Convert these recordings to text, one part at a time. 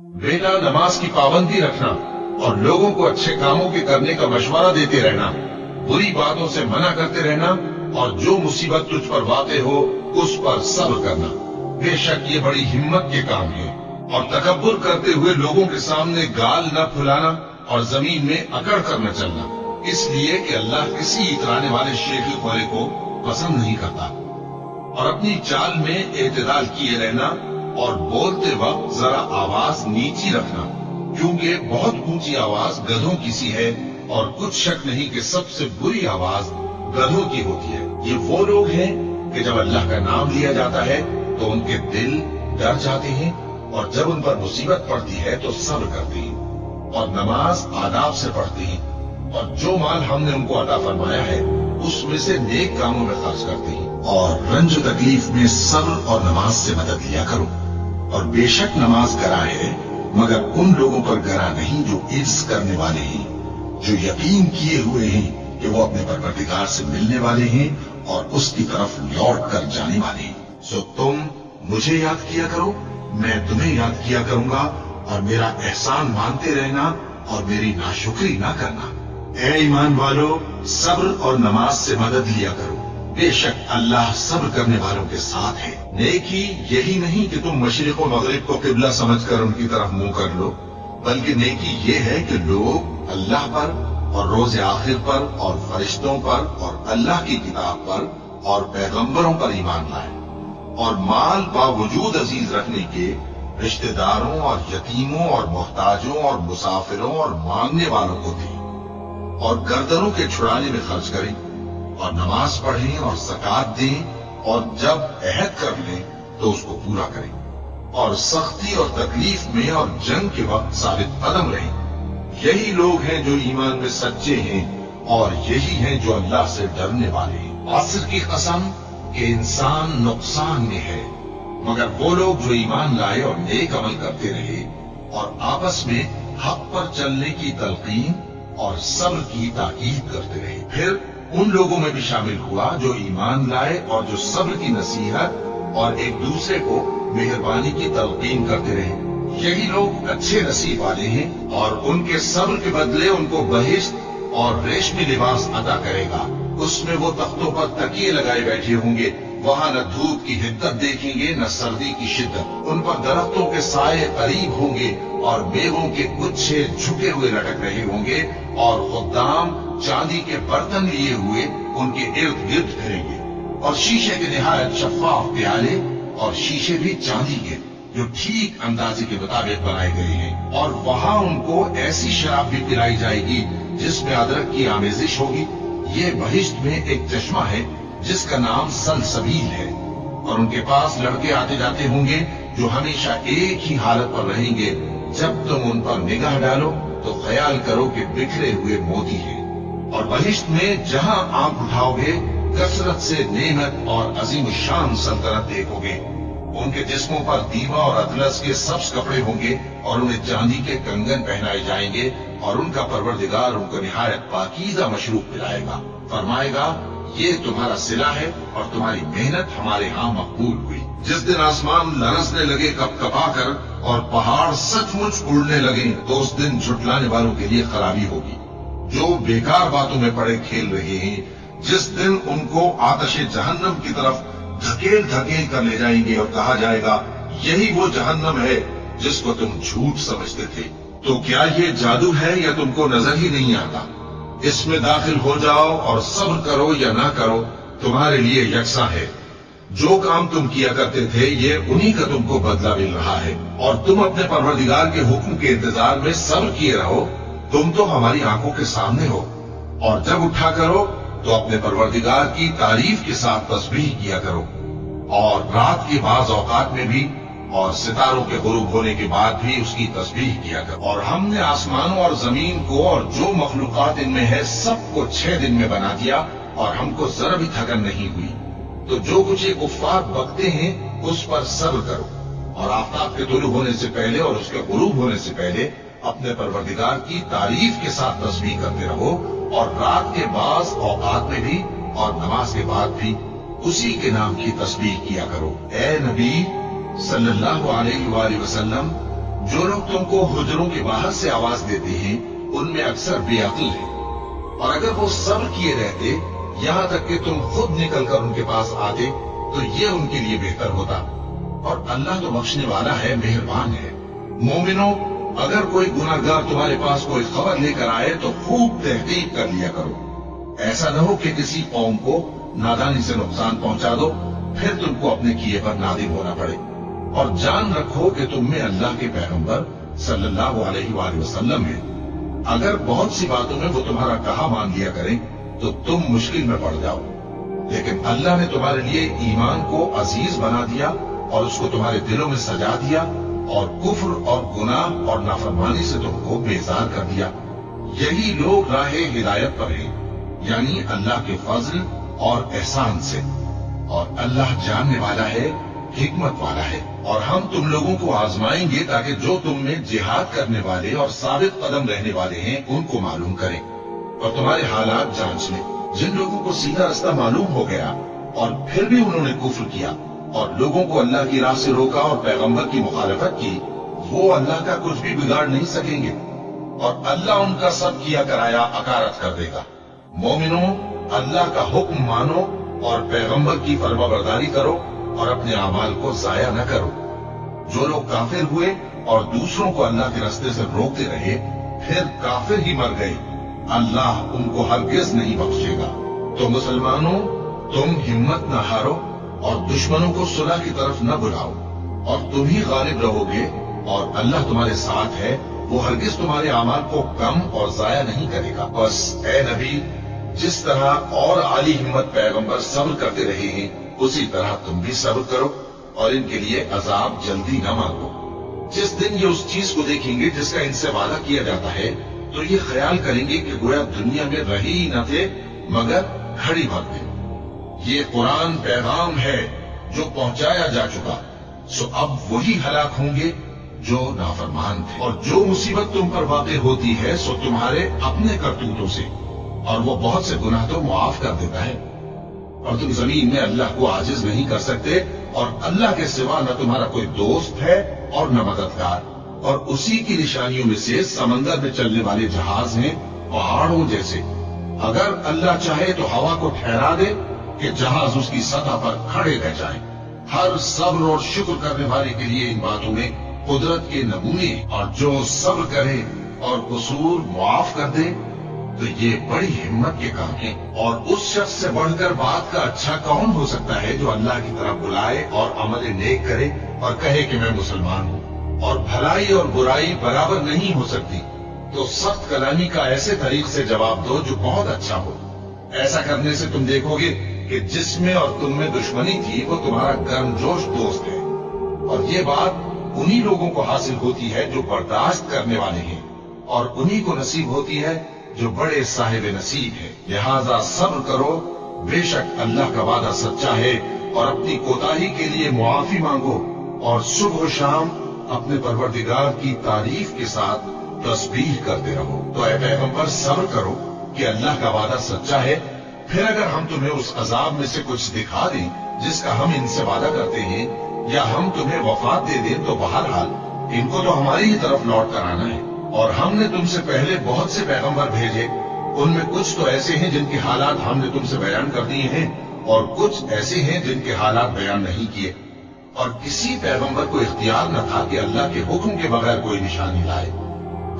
बेटा, नमाज की पाबंदी रखना और लोगों को अच्छे कामों के करने का मशवरा देते रहना, बुरी बातों से मना करते रहना और जो मुसीबत तुझ पर वाक़े हो उस पर सब्र करना। बेशक ये बड़ी हिम्मत के काम है। और तकब्बुर करते हुए लोगों के सामने गाल न फुलाना और जमीन में अकड़ कर न चलना, इसलिए कि अल्लाह किसी इतराने वाले शेखी खोले को पसंद नहीं करता। और अपनी चाल में एतदाल किए रहना और बोलते वक्त जरा आवाज नीची रखना, क्योंकि बहुत ऊंची आवाज गधों की सी है और कुछ शक नहीं कि सबसे बुरी आवाज गधों की होती है। ये वो लोग हैं कि जब अल्लाह का नाम लिया जाता है तो उनके दिल डर जाते हैं और जब उन पर मुसीबत पड़ती है तो सब्र करते हैं और नमाज आदाब से पढ़ते हैं और जो माल हमने उनको अता फरमाया है उसमें से नेक कामों में खर्च करते हैं और रंज तकलीफ में सब्र और नमाज से मदद लिया करो। और बेशक नमाज गरा है, मगर उन लोगों पर गरा नहीं जो इज्ज करने वाले हैं, जो यकीन किए हुए हैं कि वो अपने परवरदिगार से मिलने वाले हैं और उसकी तरफ लौट कर जाने वाले हैं। सो तुम मुझे याद किया करो, मैं तुम्हें याद किया करूंगा, और मेरा एहसान मानते रहना और मेरी नाशुक्री ना करना। ऐ ईमान वालो, सब्र और नमाज से मदद लिया करो, बेशक अल्लाह सब्र करने वालों के साथ है। नेकी यही नहीं कि तुम मशरिक और मगरिब को किबला समझकर उनकी तरफ मुंह कर लो, बल्कि नेकी ये है कि लोग अल्लाह पर और रोज आखिर पर और फरिश्तों पर और अल्लाह की किताब पर और पैगंबरों पर ईमान लाए और माल बावजूद अजीज रखने के रिश्तेदारों और यतीमों और मोहताजों और मुसाफिरों और मांगने वालों को दें और गर्दनों के छुड़ाने में खर्च करें और नमाज पढ़ें और ज़कात दें और जब अहद कर लें तो उसको पूरा करें और सख्ती और तकलीफ में और जंग के वक्त साबित कदम रहें। यही लोग हैं जो ईमान में सच्चे हैं और यही हैं जो अल्लाह से डरने वाले हैं। असर की कसम कि इंसान नुकसान में है, मगर वो लोग जो ईमान लाए और नेक अमल करते रहे और आपस में हक पर चलने की तलकीन और सब्र की ताकीद करते रहे। फिर उन लोगों में भी शामिल हुआ जो ईमान लाए और जो सब्र की नसीहत और एक दूसरे को मेहरबानी की तलकीन करते रहे। यही लोग अच्छे नसीब वाले हैं और उनके सब्र के बदले उनको बहिश्त और रेशमी लिबास अता करेगा। उसमें वो तख्तों पर तकिए लगाए बैठे होंगे, वहाँ न धूप की हिद्दत देखेंगे न सर्दी की शिद्दत। उन पर दरख्तों के साये करीब होंगे और मेवों के गुच्छे झुके हुए लटक रहे होंगे और खुद्दाम चांदी के बर्तन लिए हुए उनके इर्द गिर्द फिरेंगे और शीशे के निहायत शफाफ प्याले और शीशे भी चांदी के जो ठीक अंदाजे के मुताबिक बनाए गए हैं। और वहाँ उनको ऐसी शराब भी पिलाई जाएगी जिसमें अदरक की आमेजिश होगी। ये बहिश्त में एक चश्मा है जिसका नाम सलसबील है और उनके पास लड़के आते जाते होंगे जो हमेशा एक ही हालत पर रहेंगे। जब तुम उन पर निगाह डालो तो ख्याल करो कि बिखरे हुए मोती हैं। और बहिश्त में जहां आंख उठाओगे कसरत से नेमत और अजीम शान सल्तनत देखोगे। उनके जिस्मों पर दीवा और अतलस के सब्ज कपड़े होंगे और उन्हें चांदी के कंगन पहनाए जाएंगे और उनका परवरदिगार उनको निहायत पाकीज़ा मशरूब पिलाएगा। फरमाएगा, ये तुम्हारा सिला है और तुम्हारी मेहनत हमारे यहाँ मकबूल हुई। जिस दिन आसमान लरसने लगे कपकपा कर और पहाड़ सचमुच उड़ने लगे तो उस दिन झुटलाने वालों के लिए खराबी होगी जो बेकार बातों में पड़े खेल रहे हैं। जिस दिन उनको आतशे जहन्नम की तरफ धकेल धकेल कर ले जाएंगे और कहा जाएगा, यही वो जहन्नम है जिसको तुम झूठ समझते थे। तो क्या ये जादू है या तुमको नजर ही नहीं आता? इसमें दाखिल हो जाओ और सब्र करो या ना करो, तुम्हारे लिए यकसा है। जो काम तुम किया करते थे ये उन्हीं का तुमको बदला मिल रहा है और तुम अपने परवरदिगार के हुक्म के इंतजार में सब्र किए रहो। तुम तो हमारी आंखों के सामने हो और जब उठा करो तो अपने परवरदिगार की तारीफ के साथ तस्बीह किया करो और रात के बाज औकात में भी और सितारों के गुरूब होने के बाद भी उसकी तस्बीह किया करो। और हमने आसमानों और जमीन को और जो मखलूकात इनमें है सबको 6 दिन में बना दिया और हमको जरा भी थकन नहीं हुई। तो जो कुछ ये कुफ्फार बकते हैं उस पर सब्र करो और आफताब के तुलू होने से पहले और उसके गुरूब होने से पहले अपने परवरदिगार की तारीफ के साथ तस्बीह करते रहो और रात के बाज औकात में भी और नमाज के बाद भी उसी के नाम की तस्बीह किया करो। ए नबी सल्लल्लाहु अलैहि वसल्लम, जो लोग तुमको हुजरों के बाहर से आवाज देते हैं उनमें अक्सर बेअक्ल है, और अगर वो सब्र किए रहते यहाँ तक कि तुम खुद निकलकर उनके पास आते तो ये उनके लिए बेहतर होता। और अल्लाह तो बख्शने वाला है, मेहरबान है। मोमिनो, अगर कोई गुनाहगार तुम्हारे पास कोई खबर लेकर आए तो खूब तहकीक कर लिया करो। ऐसा न हो कि किसी कौम को नादानी से नुकसान पहुंचा दो, फिर तुमको अपने किए पर नादिम होना पड़े। और जान रखो कि तुम में अल्लाह के पैगंबर सल्लल्लाहु अलैहि वसल्लम है। अगर बहुत सी बातों में वो तुम्हारा कहा मान लिया करें तो तुम मुश्किल में पड़ जाओ, लेकिन अल्लाह ने तुम्हारे लिए ईमान को अजीज बना दिया और उसको तुम्हारे दिलों में सजा दिया और कुफ्र और गुनाह और नाफरमानी से तुमको बेजार कर दिया। यही लोग राहे हिदायत पर हैं, यानी अल्लाह के फजल और एहसान से। और अल्लाह जानने वाला है, हिकमत वाला है। और हम तुम लोगों को आजमाएंगे ताकि जो तुम में जिहाद करने वाले और साबित कदम रहने वाले हैं उनको मालूम करें और तुम्हारे हालात जांच लें। जिन लोगों को सीधा रास्ता मालूम हो गया और फिर भी उन्होंने कुफ्र किया और लोगों को अल्लाह की राह से रोका और पैगंबर की मुखालफत की, वो अल्लाह का कुछ भी बिगाड़ नहीं सकेंगे और अल्लाह उनका सब किया कराया अकारत कर देगा। मोमिनो, अल्लाह का हुक्म मानो और पैगंबर की फरमाबरदारी करो और अपने अमाल को जाया न करो। जो लोग काफिर हुए और दूसरों को अल्लाह के रास्ते से रोकते रहे फिर काफिर ही मर गए, अल्लाह उनको हरगिज नहीं बख्शेगा। तो मुसलमानों, तुम हिम्मत न हारो और दुश्मनों को सुलह की तरफ न बुलाओ और तुम ही गालिब रहोगे और अल्लाह तुम्हारे साथ है, वो हरगिज तुम्हारे अमाल को कम और जाया नहीं करेगा। बस ए नबी, जिस तरह और आली हिम्मत पैगंबर सब्र करते रहे हैं उसी तरह तुम भी सब्र करो और इनके लिए अजाब जल्दी न मांगो। जिस दिन ये उस चीज को देखेंगे जिसका इनसे वादा किया जाता है तो ये ख्याल करेंगे कि गोया दुनिया में रही ही न थे मगर घड़ी भर दिन। ये कुरान पैगाम है जो पहुंचाया जा चुका, सो अब वही हलाक होंगे जो नाफरमान थे। और जो मुसीबत तुम पर वाक़ई होती है सो तुम्हारे अपने करतूतों से, और वो बहुत से गुनाह तो मुआफ कर देता है। और तुम जमीन में अल्लाह को आजिज नहीं कर सकते और अल्लाह के सिवा न तुम्हारा कोई दोस्त है और न मददगार। और उसी की निशानियों में से समंदर में चलने वाले जहाज हैं पहाड़ों जैसे। अगर अल्लाह चाहे तो हवा को ठहरा दे कि जहाज उसकी सतह पर खड़े रह जाएं। हर सब्र और शुक्र करने वाले के लिए इन बातों में कुदरत के नमूने, और जो सब्र करे और कसूर मुआफ कर दे तो ये बड़ी हिम्मत के काम है। और उस शख्स से बढ़कर बात का अच्छा कौन हो सकता है जो अल्लाह की तरफ बुलाए और अमल नेक करे और कहे कि मैं मुसलमान हूँ। और भलाई और बुराई बराबर नहीं हो सकती, तो सख्त कलामी का ऐसे तरीक से जवाब दो जो बहुत अच्छा हो। ऐसा करने से तुम देखोगे कि जिसमें और तुम में दुश्मनी थी वो तुम्हारा गर्मजोश दोस्त है। और ये बात उन्हीं लोगों को हासिल होती है जो बर्दाश्त करने वाले हैं, और उन्हीं को नसीब होती है जो बड़े साहिब नसीब है। लिहाजा सब्र करो, बेशक अल्लाह का वादा सच्चा है, और अपनी कोताही के लिए मुआफी मांगो और सुबह शाम अपने परवरदिगार की तारीफ के साथ तस्बीह करते रहो। तो ऐ पैगंबर, सब्र करो कि अल्लाह का वादा सच्चा है। फिर अगर हम तुम्हें उस अजाब में से कुछ दिखा दें जिसका हम इनसे वादा करते हैं, या हम तुम्हें वफात दे दें, तो बहरहाल इनको तो हमारी ही तरफ लौट कर आना है। और हमने तुमसे पहले बहुत से पैगंबर भेजे, उनमें कुछ तो ऐसे हैं जिनके हालात हमने तुमसे बयान कर दिए हैं और कुछ ऐसे हैं जिनके हालात बयान नहीं किए। और किसी पैगंबर को इख्तियार न था कि अल्लाह के हुक्म के बगैर कोई निशानी लाए।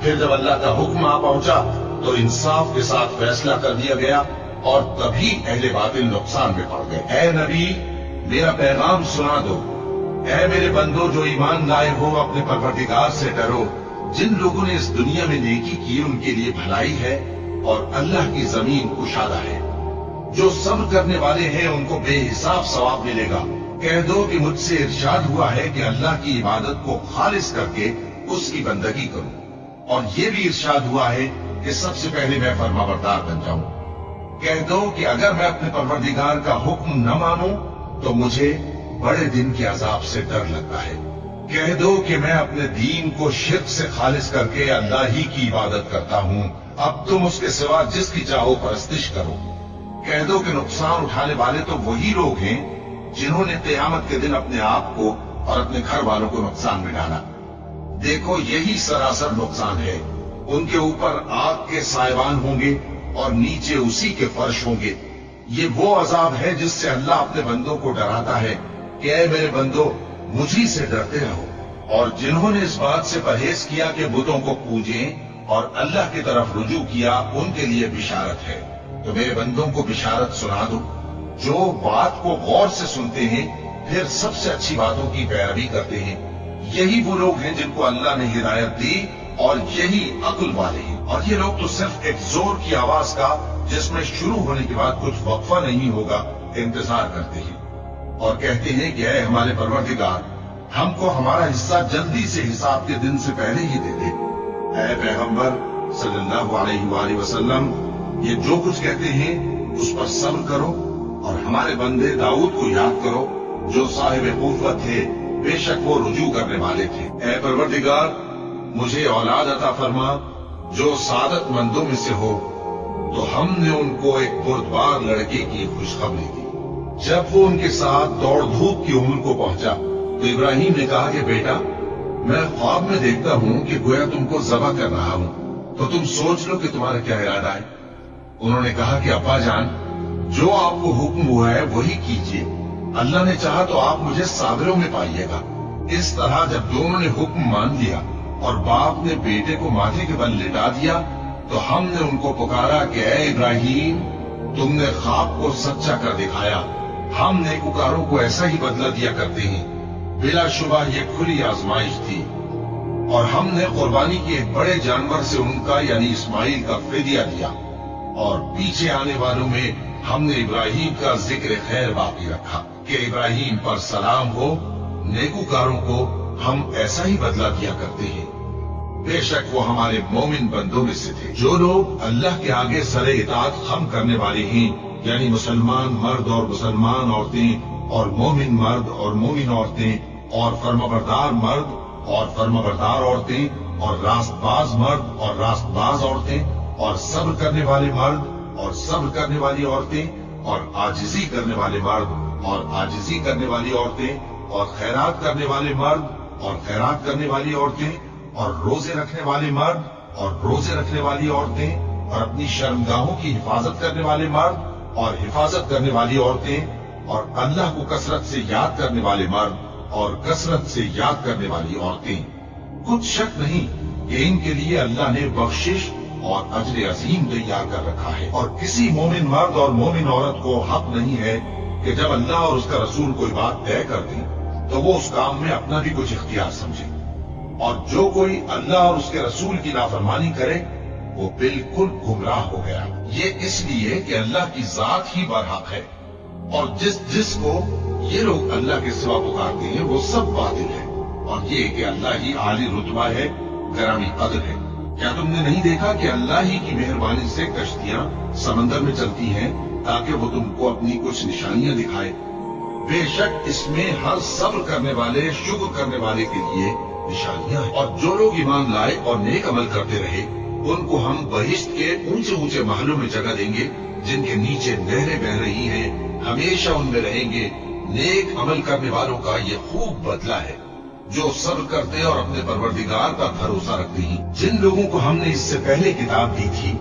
फिर जब अल्लाह का हुक्म आ पहुंचा तो इंसाफ के साथ फैसला कर दिया गया और तभी अहले बातिल नुकसान में पड़ गए। ऐ नबी, मेरा पैगाम सुना दो। ऐ मेरे बंदो जो ईमान लाए हो, अपने परवरदिगार से डरो। जिन लोगों ने इस दुनिया में नेकी की उनके लिए भलाई है और अल्लाह की जमीन कुशादा है। जो सब्र करने वाले हैं उनको बेहिसाब सवाब मिलेगा। कह दो कि मुझसे इरशाद हुआ है कि अल्लाह की इबादत को खालिस करके उसकी बंदगी करूं, और ये भी इरशाद हुआ है कि सबसे पहले मैं फरमाबरदार बन जाऊं। कह दो कि अगर मैं अपने परवरदिगार का हुक्म न मानूं तो मुझे बड़े दिन के अजाब से डर लगता है। कह दो कि मैं अपने दीन को शिर्क से खालिस करके अल्लाह ही की इबादत करता हूं, अब तुम उसके सिवा जिसकी चाहो परस्तिश करो। कह दो कि नुकसान उठाने वाले तो वही लोग हैं जिन्होंने क़यामत के दिन अपने आप को और अपने घर वालों को नुकसान में डाला। देखो यही सरासर नुकसान है। उनके ऊपर आग के साइबान होंगे और नीचे उसी के फर्श होंगे। ये वो अजाब है जिससे अल्लाह अपने बंदों को डराता है कि ऐ मेरे बंदो, मुझी से डरते रहो। और जिन्होंने इस बात से परहेज किया कि बुतों को पूजें और अल्लाह की तरफ रुजू किया, उनके लिए बिशारत है। तो मेरे बंदों को बिशारत सुना दो, जो बात को गौर से सुनते हैं फिर सबसे अच्छी बातों की पैरवी करते हैं। यही वो लोग हैं जिनको अल्लाह ने हिदायत दी और यही अक्ल वाले हैं। और ये लोग तो सिर्फ एक जोर की आवाज का, जिसमें शुरू होने के बाद कुछ वक्फा नहीं होगा, इंतजार करते हैं और कहते हैं कि ऐ हमारे परवरदिगार, हमको हमारा हिस्सा जल्दी से हिसाब के दिन से पहले ही दे दे। ऐ पैगंबर सल्लल्लाहु अलैहि वसल्लम, ये जो कुछ कहते हैं उस पर सब्र करो और हमारे बंदे दाऊद को याद करो, जो साहिब कुव्वत थे, बेशक वो रुजू करने वाले थे। ऐ परवरदिगार, मुझे औलाद अता फरमा जो सादत मंदों में से हो। तो हमने उनको एक बुर्दबार लड़के की खुशखबरी दी। जब वो उनके साथ दौड़ धूप की उम्र को पहुंचा तो इब्राहिम ने कहा कि बेटा, मैं ख्वाब में देखता हूं कि गोया तुमको ज़बह कर रहा हूं, तो तुम सोच लो कि तुम्हारा क्या इरादा है। उन्होंने कहा कि अब्बा जान, जो आपको हुक्म हुआ है वही कीजिए। अल्लाह ने चाहा तो आप मुझे साबिरों में पाइएगा। इस तरह जब दोनों ने हुक्म मान लिया और बाप ने बेटे को माथे के बल लिटा दिया, तो हमने उनको पुकारा कि ऐ इब्राहिम, तुमने ख्वाब को सच्चा कर दिखाया। हम नेकुकारों को ऐसा ही बदला दिया करते हैं। बिलाशुबा ये खुली आजमाइश थी और हमने कुर्बानी के एक बड़े जानवर से उनका यानी इस्माइल का फिदिया दिया। और पीछे आने वालों में हमने इब्राहिम का जिक्र खैर बाकी रखा कि इब्राहिम पर सलाम हो। नेकुकारों को हम ऐसा ही बदला दिया करते हैं। बेशक वो हमारे मोमिन बंदों में से थे। जो लोग अल्लाह के आगे सरे इताअत खम करने वाले हैं, यानी मुसलमान मर्द और मुसलमान औरतें और मोमिन मर्द और मोमिन औरतें और फर्माबरदार मर्द और फर्माबरदार औरतें और रास्तबाज मर्द और रास्तबाज औरतें और सब्र करने वाले मर्द और सब्र करने वाली औरतें और आजिजी करने वाले मर्द और आजिजी करने वाली औरतें और खैरात करने वाले मर्द और खैरात करने वाली औरतें और रोजे रखने वाले मर्द और रोजे रखने वाली औरतें और अपनी शर्मगाहों की हिफाजत करने वाले मर्द और हिफाजत करने वाली औरतें और अल्लाह को कसरत से याद करने वाले मर्द और कसरत से याद करने वाली औरतें। कुछ शक नहीं कि इनके लिए अल्लाह ने बख्शिश और अजर अजीम तैयार कर रखा है। और किसी मोमिन मर्द और मोमिन औरत को हक नहीं है कि जब अल्लाह और उसका रसूल कोई बात तय कर दे तो वो उस काम में अपना भी कुछ इख्तियार समझे। और जो कोई अल्लाह और उसके रसूल की नाफरमानी करे वो बिल्कुल गुमराह हो गया। ये इसलिए कि अल्लाह की जात ही बरहक है और जिसको ये लोग अल्लाह के सिवा पुकारते हैं वो सब बातिल है। और ये कि अल्लाह ही आली रुतबा है, गरामी कद्र है। क्या तुमने नहीं देखा कि अल्लाह ही की मेहरबानी से कश्तियां समंदर में चलती हैं ताकि वो तुमको अपनी कुछ निशानियां दिखाए। बेशक इसमें हर सब्र करने वाले, शुक्र करने वाले के लिए निशानियां हैं। और जो लोग ईमान लाए और नेक अमल करते रहे उनको हम बहिश्त के ऊंचे ऊंचे महलों में जगह देंगे जिनके नीचे नहरें बह रही हैं, हमेशा उनमें रहेंगे। नेक अमल करने वालों का ये खूब बदला है जो सब्र करते और अपने परवरदिगार का भरोसा रखते हैं। जिन लोगों को हमने इससे पहले किताब दी थी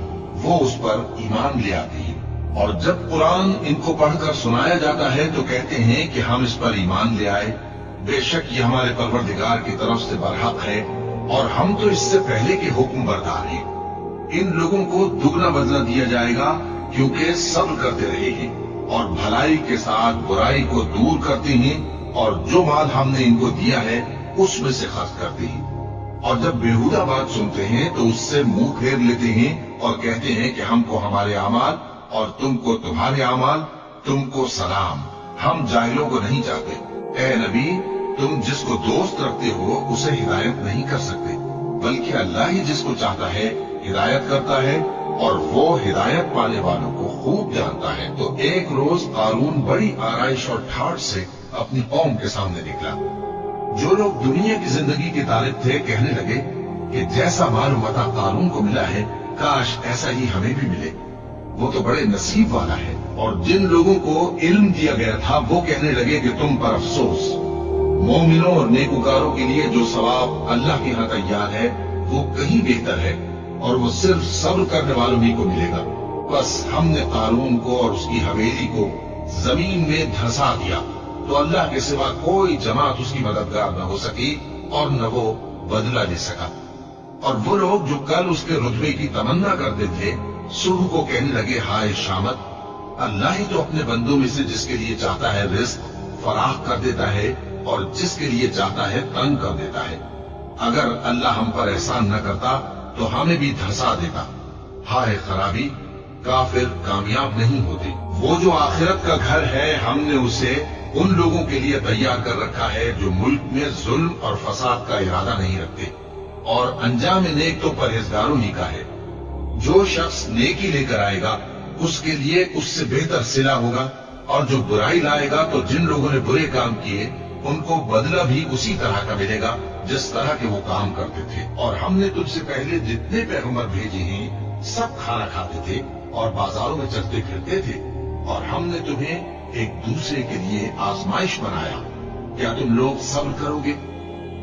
वो उस पर ईमान ले आते हैं और जब कुरान इनको पढ़कर सुनाया जाता है तो कहते हैं कि हम इस पर ईमान ले आए। बेशक ये हमारे परवरदिगार की तरफ से बरहक है और हम तो इससे पहले के हुक्म बरदार हैं। इन लोगों को दुगना बदला दिया जाएगा क्योंकि सब्र करते रहे हैं और भलाई के साथ बुराई को दूर करते हैं और जो माल हमने इनको दिया है उसमें से खर्च करते हैं। और जब बेहुदा बात सुनते हैं तो उससे मुंह फेर लेते हैं और कहते हैं कि हमको हमारे अमाल और तुमको तुम्हारे अमाल, तुमको सलाम, हम जाहिलों को नहीं चाहते। ए नबी, तुम जिसको दोस्त रखते हो उसे हिदायत नहीं कर सकते, बल्कि अल्लाह ही जिसको चाहता है हिदायत करता है और वो हिदायत पाने वालों को खूब जानता है। तो एक रोज कारून बड़ी आराइश और ठाठ से अपनी कौम के सामने निकला। जो लोग दुनिया की जिंदगी के तालिब थे कहने लगे कि जैसा माल मता कारून को मिला है काश ऐसा ही हमें भी मिले, वो तो बड़े नसीब वाला है। और जिन लोगों को इल्म दिया गया था वो कहने लगे कि तुम पर अफसोस, मोमिनों और नेकुकारों के लिए जो सवाब अल्लाह के यहाँ तैयार है वो कहीं बेहतर है और वो सिर्फ सब्र करने वालों ही को मिलेगा। बस हमने कारून को और उसकी हवेली को जमीन में धंसा दिया तो अल्लाह के सिवा कोई जमात उसकी मददगार न हो सकी और न वो बदला ले सका। और वो लोग जो कल उसके रुतबे की तमन्ना करते थे सुबह को कहने लगे, हाय शामत, अल्लाह ही तो अपने बंदों में से जिसके लिए चाहता है रिस्क फराख कर देता है और जिसके लिए चाहता है तंग कर देता है। अगर अल्लाह हम पर एहसान न करता तो हमें भी धंसा देता। हाय खराबी, काफिर कामयाब नहीं होते। वो जो आखिरत का घर है हमने उसे उन लोगों के लिए तैयार कर रखा है जो मुल्क में जुल्म और फसाद का इरादा नहीं रखते, और अंजाम नेक तो परहेजगारों ही का है। जो शख्स नेकी लेकर आएगा उसके लिए उससे बेहतर सिला होगा, और जो बुराई लाएगा तो जिन लोगों ने बुरे काम किए उनको बदला भी उसी तरह का मिलेगा जिस तरह के वो काम करते थे। और हमने तुझसे पहले जितने पैगंबर भेजे हैं सब खाना खाते थे और बाजारों में चलते फिरते थे, और हमने तुम्हें एक दूसरे के लिए आजमाइश बनाया। क्या तुम लोग सब्र करोगे?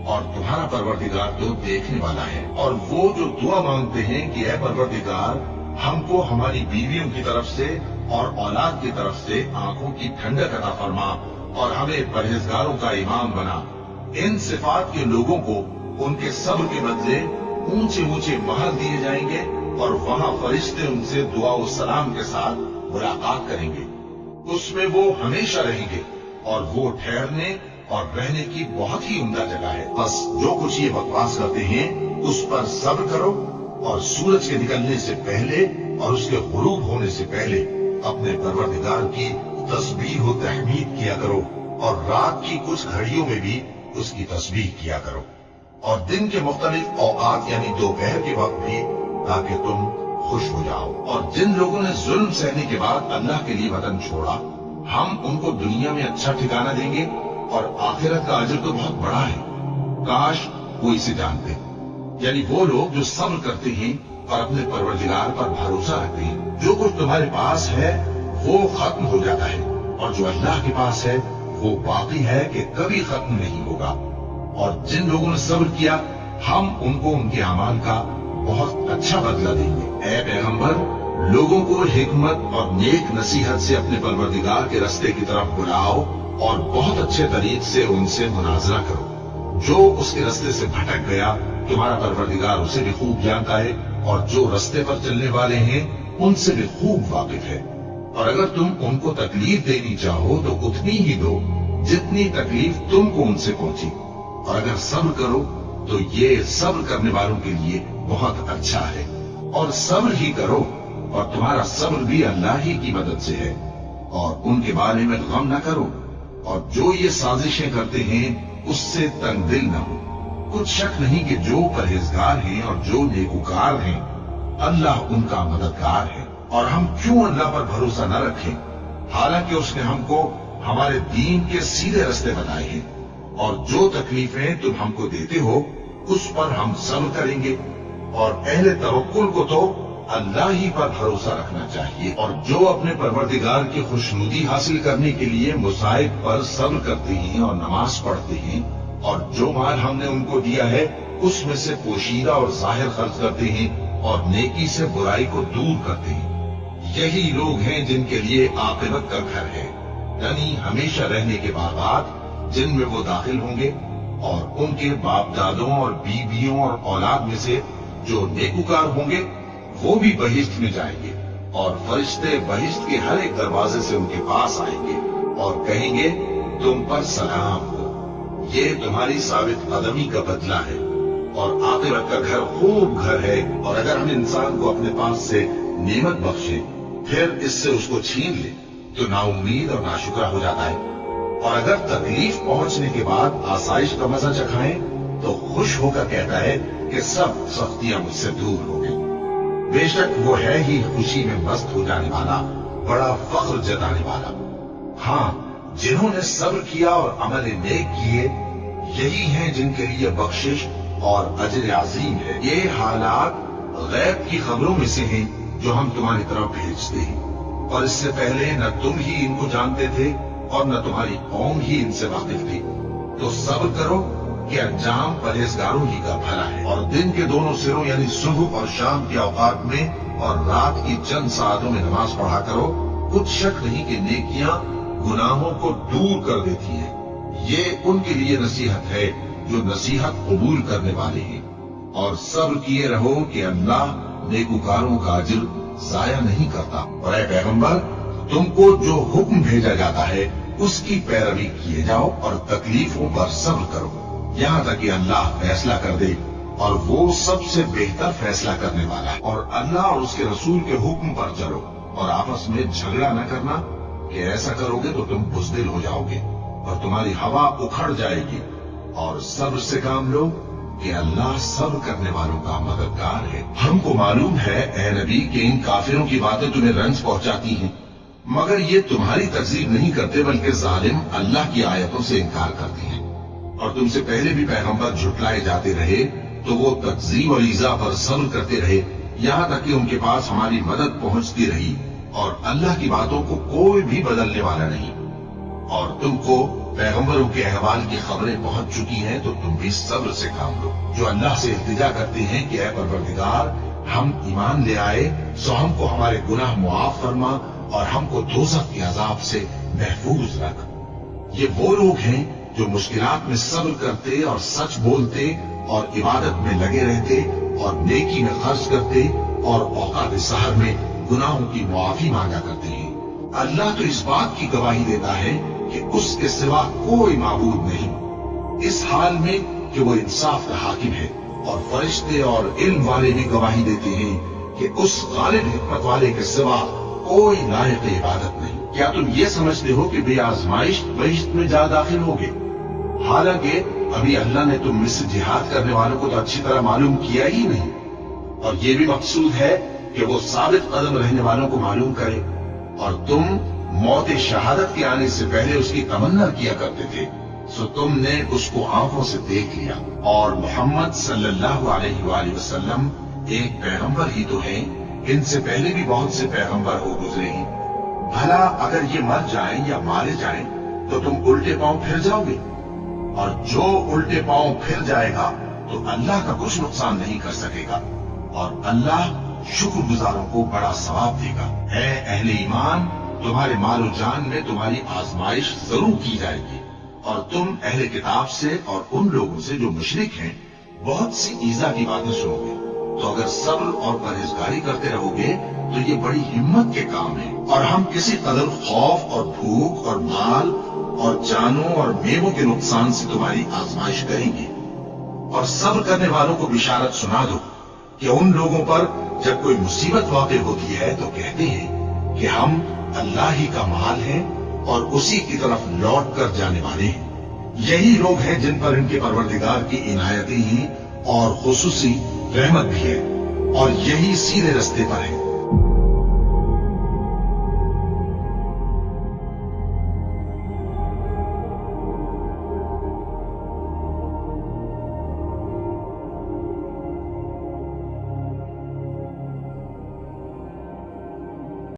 और तुम्हारा परवरदिगार तो देखने वाला है। और वो जो दुआ मांगते हैं कि ऐ परवरदिगार हमको हमारी बीवियों की तरफ से और औलाद की तरफ से आंखों की ठंडक अता फरमा और हमें परहेजगारों का इमाम बना। इन सिफात के लोगों को उनके सब्र के बदले ऊंचे ऊंचे महल दिए जाएंगे और वहां फरिश्ते उनसे दुआ और सलाम के साथ मुलाकात करेंगे। उसमें वो हमेशा रहेंगे और वो ठहरने और रहने की बहुत ही उम्दा जगह है। बस जो कुछ ये बकवास करते हैं उस पर सब्र करो और सूरज के निकलने से पहले और उसके गुरूब होने से पहले अपने परवरदिगार की तस्बीह और तहमीद किया करो, और रात की कुछ घड़ियों में भी उसकी तस्बीह किया करो, और दिन के मुख्तलिफ औकात यानी दोपहर के वक्त भी, ताकि तुम खुश हो जाओ। और जिन लोगों ने जुल्म सहने के बाद अल्लाह के लिए वतन छोड़ा हम उनको दुनिया में अच्छा ठिकाना देंगे और आखिरत का अजर तो बहुत बड़ा है। काश वो इसे जानते। यानी वो लोग जो सब्र करते हैं और अपने परवरदिगार पर भरोसा रखते हैं। जो कुछ तुम्हारे पास है वो खत्म हो जाता है और जो अल्लाह के पास है वो बाकी है कि कभी खत्म नहीं होगा। और जिन लोगों ने सब्र किया हम उनको उनके अमाल का बहुत अच्छा बदला देंगे। ऐ पैगंबर, लोगों को हिकमत और नेक नसीहत से अपने परवरदिगार के रास्ते की तरफ बुलाओ और बहुत अच्छे तरीके से उनसे मुनाजरा करो। जो उसके रास्ते से भटक गया तुम्हारा परवरदिगार उसे भी खूब जानता है, और जो रास्ते पर चलने वाले हैं उनसे भी खूब वाकिफ है। और अगर तुम उनको तकलीफ देनी चाहो तो उतनी ही दो जितनी तकलीफ तुमको उनसे पहुंची, और अगर सब्र करो तो ये सब्र करने वालों के लिए बहुत अच्छा है। और सब्र ही करो और तुम्हारा सब्र भी अल्लाह ही की मदद से है, और उनके बारे में गम न करो, और जो ये साजिशें करते हैं उससे तंग दिल न हो। कुछ शक नहीं कि जो परहेजगार हैं और जो नेकुकार हैं अल्लाह उनका मददगार है। और हम क्यों अल्लाह पर भरोसा न रखें, हालांकि उसने हमको हमारे दीन के सीधे रास्ते बताए हैं। और जो तकलीफें तुम हमको देते हो उस पर हम सब्र करेंगे, और अहले तवक्कुल को तो अल्लाह ही पर भरोसा रखना चाहिए। और जो अपने परवरदिगार की खुशनुदी हासिल करने के लिए मुसाइब पर सब्र करते हैं और नमाज पढ़ते हैं, और जो माल हमने उनको दिया है उसमें से पोशीदा और जाहिर खर्च करते हैं और नेकी से बुराई को दूर करते हैं, यही लोग हैं जिनके लिए आखिरत का घर है, यानी हमेशा रहने के बागात जिनमें वो दाखिल होंगे। और उनके बाप दादों और बीवियों और औलाद में से जो नेकुकार होंगे वो भी बहिश्त में जाएंगे, और फरिश्ते बहिश्त के हर एक दरवाजे से उनके पास आएंगे और कहेंगे तुम पर सलाम हो, ये तुम्हारी साबित कदमी का बदला है, और आखिरत का घर खूब घर है। और अगर हम इंसान को अपने पास से नेमत बख्शे फिर इससे उसको छीन ले तो नाउम्मीद और नाशुक्रा हो जाता है, और अगर तकलीफ पहुंचने के बाद आसाइश का मजा चखाएं तो खुश होकर कहता है कि सब सख्तियां मुझसे दूर हो गई। बेशक वो है ही खुशी में मस्त हो जाने वाला, बड़ा फख्र जताने वाला। हाँ, जिन्होंने सब्र किया और अमल नेक किए यही हैं जिनके लिए बख्शिश और अजर अजीम है। ये हालात गैब की खबरों में से हैं जो हम तुम्हारी तरफ भेजते हैं, और इससे पहले न तुम ही इनको जानते थे और न तुम्हारी कौम ही इनसे वाकिफ थी। तो सब्र करो कि अंजाम परहेजगारों ही का भला है। और दिन के दोनों सिरों यानी सुबह और शाम के औकात में और रात की चंद सातों में नमाज पढ़ा करो। कुछ शक नहीं कि नेकियां गुनाहों को दूर कर देती हैं। ये उनके लिए नसीहत है जो नसीहत कबूल करने वाले हैं। और सब्र किए रहो कि अल्लाह नेकुकारों का अजर जाया नहीं करता। और ऐ पैगंबर, तुमको जो हुक्म भेजा जाता है उसकी पैरवी किए जाओ और तकलीफों पर सब्र करो यहाँ तक कि अल्लाह फैसला कर दे, और वो सबसे बेहतर फैसला करने वाला है। और अल्लाह और उसके रसूल के हुक्म पर चलो और आपस में झगड़ा न करना कि ऐसा करोगे तो तुम बुज़दिल हो जाओगे और तुम्हारी हवा उखड़ जाएगी। और सब्र से काम लो कि अल्लाह सब्र करने वालों का मददगार है। हमको मालूम है ए नबी कि इन काफिरों की बातें तुम्हें रंज पहुंचाती हैं, मगर ये तुम्हारी तकजीब नहीं करते बल्कि जालिम अल्लाह की आयतों से इनकार करते हैं। और तुमसे पहले भी पैगंबर झुटलाए जाते रहे तो वो तकजीब और ईजा पर सब्र करते रहे यहाँ तक कि उनके पास हमारी मदद पहुंचती रही। और अल्लाह की बातों को कोई भी बदलने वाला नहीं। और तुमको पैगंबरों के अहवाल की खबरें पहुंच चुकी हैं तो तुम भी सब्र से काम लो। जो अल्लाह से इल्तिजा करते हैं कि ऐ परवरदिगार, हम ईमान ले आए सो हमको हमारे गुनाह मुआफ फरमा और हमको दोज़ख के अजाब से महफूज रख। ये वो लोग हैं जो मुश्किलात में सब्र करते और सच बोलते और इबादत में लगे रहते और नेकी में खर्च करते और औकात सहर में गुनाहों की मुआफी मांगा करते हैं। अल्लाह तो इस बात की गवाही देता है कि उसके सिवा कोई माबूद नहीं, इस हाल में कि वो इंसाफ का हाकिम है। और फरिश्ते और इल्म वाले भी गवाही देते हैं कि उस गालिब हिकमत वाले के सिवा कोई लायक इबादत नहीं। क्या तुम ये समझते हो कि बेआजमाइश बहिश्त में जा दाखिल होगे? हालांकि अभी अल्लाह ने तुम में से जिहाद करने वालों को तो अच्छी तरह मालूम किया ही नहीं। और ये भी मकसूद है कि वो साबित कदम रहने वालों को मालूम करे। और तुम मौत शहादत के आने से पहले उसकी तमन्ना किया करते थे, सो तुमने उसको आंखों से देख लिया। और मोहम्मद सल्लल्लाहु अलैहि वसल्लम एक पैगंबर ही तो हैं, इनसे पहले भी बहुत से पैगंबर हो गुजरे हैं। भला अगर ये मर जाएं या मारे जाएं तो तुम उल्टे पांव फिर जाओगे? और जो उल्टे पांव फिर जाएगा तो अल्लाह का कुछ नुकसान नहीं कर सकेगा और अल्लाह शुक्रगुजारों को बड़ा सवाब देगा। है अहले ईमान, तुम्हारे मालो जान में तुम्हारी आजमाइश जरूर की जाएगी और तुम अहले किताब से और उन लोगों से जो मुशरिक हैं बहुत सी ईजा की बातें सुनोगे। तो अगर सब्र और परहेजगारी करते रहोगे तो ये बड़ी हिम्मत के काम है। और हम किसी कदर खौफ और भूख और माल और जानों और मेवों के नुकसान से तुम्हारी आजमाइश करेंगे। और सब्र करने वालों को बिशारत सुना दो कि उन लोगों पर जब कोई मुसीबत वाक़ई होती है तो कहते हैं कि हम अल्लाह ही का माल हैं और उसी की तरफ लौट कर जाने वाले हैं। यही लोग हैं जिन पर इनके परवरदिगार की इनायतें हैं और खुसूसी रहमत भी है और यही सीधे रास्ते पर है।